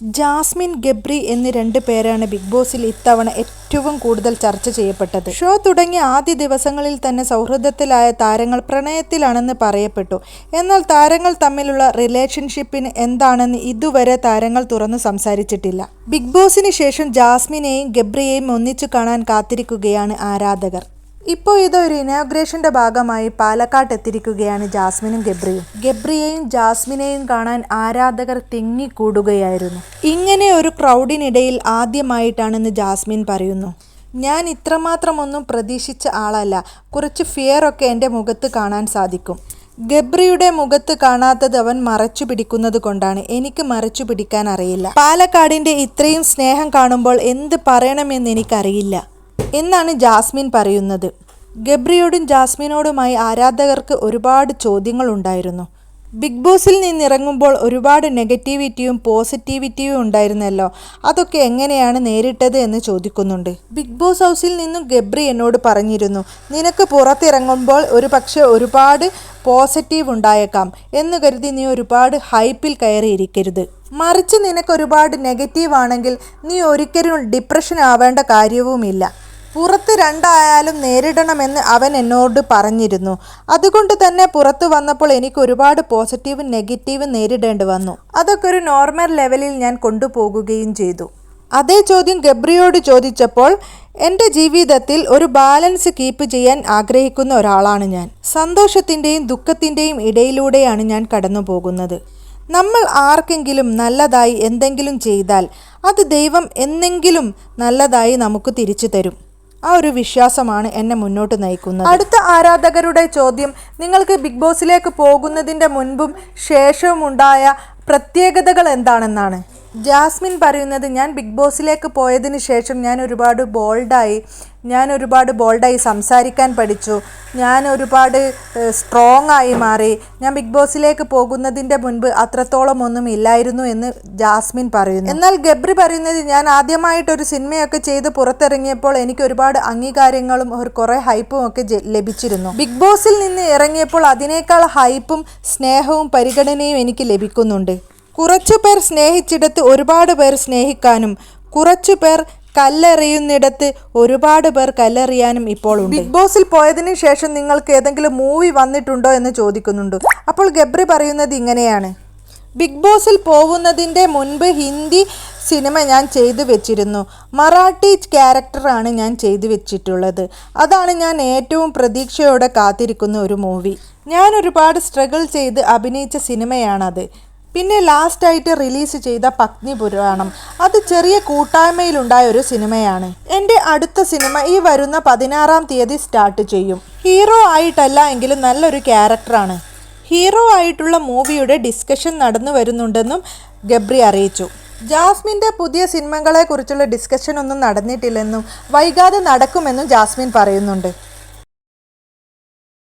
Jasmine, Gabri എന്നീ 2 പേരാണ് big ബോസിൽ ഇത്തവണ ഏറ്റവും കൂടുതൽ ചർച്ച ചെയ്യപ്പെട്ടത്. ഷോ തുടങ്ങിയ ആദ്യ ദിവസങ്ങളിൽ തന്നെ സൗഹൃദത്തിലായ താരങ്ങൾ പ്രണയത്തിലാണെന്ന് പറയപ്പെട്ടു. എന്നാൽ താരങ്ങൾ തമ്മിലുള്ള റിലേഷൻഷിപ്പിന് എന്താണെന്ന് ഇതുവരെ താരങ്ങൾ തുറന്നു സംസാരിച്ചിട്ടില്ല. ബിഗ് ബോസിന് ശേഷം ജാസ്മിനെയും ഗബ്രിയെയും ഒന്നിച്ചു കാണാൻ കാത്തിരിക്കുകയാണ് ആരാധകർ. ഇപ്പോൾ ഇതൊരു ഇനോഗ്രേഷന്റെ ഭാഗമായി പാലക്കാട്ട് എത്തിയിരിക്കുകയാണ് ജാസ്മിനും ഗബ്രിയും. ഗബ്രിയെയും ജാസ്മിനെയും കാണാൻ ആരാധകർ തിങ്ങിക്കൂടുകയായിരുന്നു. ഇങ്ങനെ ഒരു ക്രൗഡിനിടയിൽ ആദ്യമായിട്ടാണെന്ന് ജാസ്മിൻ പറയുന്നു. ഞാൻ ഇത്രമാത്രം ഒന്നും പ്രതീക്ഷിച്ച ആളല്ല. കുറച്ച് ഫിയറൊക്കെ എൻ്റെ മുഖത്ത് കാണാൻ സാധിക്കും. ഗബ്രിയുടെ മുഖത്ത് കാണാത്തത് അവൻ മറച്ചു പിടിക്കുന്നത് കൊണ്ടാണ്. എനിക്ക് മറച്ചു പിടിക്കാൻ അറിയില്ല. പാലക്കാടിൻ്റെ ഇത്രയും സ്നേഹം കാണുമ്പോൾ എന്ത് പറയണമെന്ന് എനിക്കറിയില്ല എന്നാണ് ജാസ്മിൻ പറയുന്നത്. ഗബ്രിയോടും ജാസ്മിനോടുമായി ആരാധകർക്ക് ഒരുപാട് ചോദ്യങ്ങൾ ഉണ്ടായിരുന്നു. ബിഗ് ബോസിൽ നിന്നിറങ്ങുമ്പോൾ ഒരുപാട് നെഗറ്റിവിറ്റിയും പോസിറ്റിവിറ്റിയും ഉണ്ടായിരുന്നല്ലോ, അതൊക്കെ എങ്ങനെയാണ് നേരിട്ടത് എന്ന് ചോദിക്കുന്നുണ്ട്. ബിഗ് ബോസ് ഹൗസിൽ നിന്നും ഗബ്രി എന്നോട് പറഞ്ഞിരുന്നു, നിനക്ക് പുറത്തിറങ്ങുമ്പോൾ ഒരുപാട് പോസിറ്റീവ് ഉണ്ടായേക്കാം എന്ന് കരുതി നീ ഒരുപാട് ഹൈപ്പിൽ കയറിയിരിക്കരുത്. മറിച്ച് നിനക്ക് ഒരുപാട് നെഗറ്റീവ് ആണെങ്കിൽ നീ ഒരിക്കലും ഡിപ്രഷൻ ആവേണ്ട കാര്യവുമില്ല. പുറത്ത് രണ്ടായാലും നേരിടണമെന്ന് അവൻ എന്നോട് പറഞ്ഞിരുന്നു. അതുകൊണ്ട് തന്നെ പുറത്തു വന്നപ്പോൾ എനിക്ക് ഒരുപാട് പോസിറ്റീവും നെഗറ്റീവും നേരിടേണ്ടി വന്നു. അതൊക്കെ ഒരു നോർമൽ ലെവലിൽ ഞാൻ കൊണ്ടുപോകുകയും ചെയ്തു. അതേ ചോദ്യം ഗബ്രിയോട് ചോദിച്ചപ്പോൾ എൻ്റെ ജീവിതത്തിൽ ഒരു ബാലൻസ് കീപ്പ് ചെയ്യാൻ ആഗ്രഹിക്കുന്ന ഒരാളാണ് ഞാൻ. സന്തോഷത്തിൻ്റെയും ദുഃഖത്തിൻ്റെയും ഇടയിലൂടെയാണ് ഞാൻ കടന്നു പോകുന്നത്. നമ്മൾ ആർക്കെങ്കിലും നല്ലതായി എന്തെങ്കിലും ചെയ്താൽ അത് ദൈവം എന്നെങ്കിലും നല്ലതായി നമുക്ക് തിരിച്ചു തരും. ആ ഒരു വിശ്വാസമാണ് എന്നെ മുന്നോട്ട് നയിക്കുന്നത്. അടുത്ത ആരാധകരുടെ ചോദ്യം, നിങ്ങൾക്ക് ബിഗ് ബോസിലേക്ക് പോകുന്നതിൻ്റെ മുൻപും ശേഷവും ഉണ്ടായ പ്രത്യേകതകൾ എന്താണെന്നാണ്. ജാസ്മിൻ പറയുന്നത്, ഞാൻ ബിഗ് ബോസിലേക്ക് പോയതിന് ശേഷം ഞാൻ ഒരുപാട് ബോൾഡായി സംസാരിക്കാൻ പഠിച്ചു. ഞാൻ ഒരുപാട് സ്ട്രോങ് ആയി മാറി. ഞാൻ ബിഗ് ബോസിലേക്ക് പോകുന്നതിൻ്റെ മുൻപ് അത്രത്തോളം ഒന്നും ഇല്ലായിരുന്നു എന്ന് ജാസ്മിൻ പറയുന്നു. എന്നാൽ ഗബ്രി പറയുന്നത്, ഞാൻ ആദ്യമായിട്ടൊരു സിനിമയൊക്കെ ചെയ്ത് പുറത്തിറങ്ങിയപ്പോൾ എനിക്ക് ഒരുപാട് അംഗീകാരങ്ങളും കുറേ ഹൈപ്പും ഒക്കെ ലഭിച്ചിരുന്നു. ബിഗ് ബോസിൽ നിന്ന് ഇറങ്ങിയപ്പോൾ അതിനേക്കാൾ ഹൈപ്പും സ്നേഹവും പരിഗണനയും എനിക്ക് ലഭിക്കുന്നുണ്ട്. കുറച്ചു പേർ സ്നേഹിച്ചിടത്ത് ഒരുപാട് പേർ സ്നേഹിക്കാനും കുറച്ചു പേർ കല്ലെറിയുന്നിടത്ത് ഒരുപാട് പേർ കല്ലെറിയാനും ഇപ്പോൾ ഉണ്ട്. ബിഗ് ബോസിൽ പോയതിനു ശേഷം നിങ്ങൾക്ക് ഏതെങ്കിലും മൂവി വന്നിട്ടുണ്ടോ എന്ന് ചോദിക്കുന്നുണ്ട്. അപ്പോൾ ഗബ്രി പറയുന്നത് ഇങ്ങനെയാണ്, ബിഗ് ബോസിൽ പോകുന്നതിൻ്റെ മുൻപ് ഹിന്ദി സിനിമ ഞാൻ ചെയ്തു വെച്ചിരുന്നു. മറാഠി ക്യാരക്ടറാണ് ഞാൻ ചെയ്തു വെച്ചിട്ടുള്ളത്. അതാണ് ഞാൻ ഏറ്റവും പ്രതീക്ഷയോടെ കാത്തിരിക്കുന്ന ഒരു മൂവി. ഞാൻ ഒരുപാട് സ്ട്രഗിൾ ചെയ്ത് അഭിനയിച്ച സിനിമയാണത്. പിന്നെ ലാസ്റ്റായിട്ട് റിലീസ് ചെയ്ത പത്നി പുരാണം, അത് ചെറിയ കൂട്ടായ്മയിലുണ്ടായ ഒരു സിനിമയാണ്. എൻ്റെ അടുത്ത സിനിമ ഈ വരുന്ന 16-ാം തീയതി സ്റ്റാർട്ട് ചെയ്യും. ഹീറോ ആയിട്ടല്ല എങ്കിലും നല്ലൊരു ക്യാരക്ടറാണ്. ഹീറോ ആയിട്ടുള്ള മൂവിയുടെ ഡിസ്കഷൻ നടന്നു വരുന്നുണ്ടെന്നും ഗബ്രി അറിയിച്ചു. ജാസ്മിൻ്റെ പുതിയ സിനിമകളെക്കുറിച്ചുള്ള ഡിസ്കഷൻ ഒന്നും നടന്നിട്ടില്ലെന്നും വൈകാതെ നടക്കുമെന്നും ജാസ്മിൻ പറയുന്നുണ്ട്.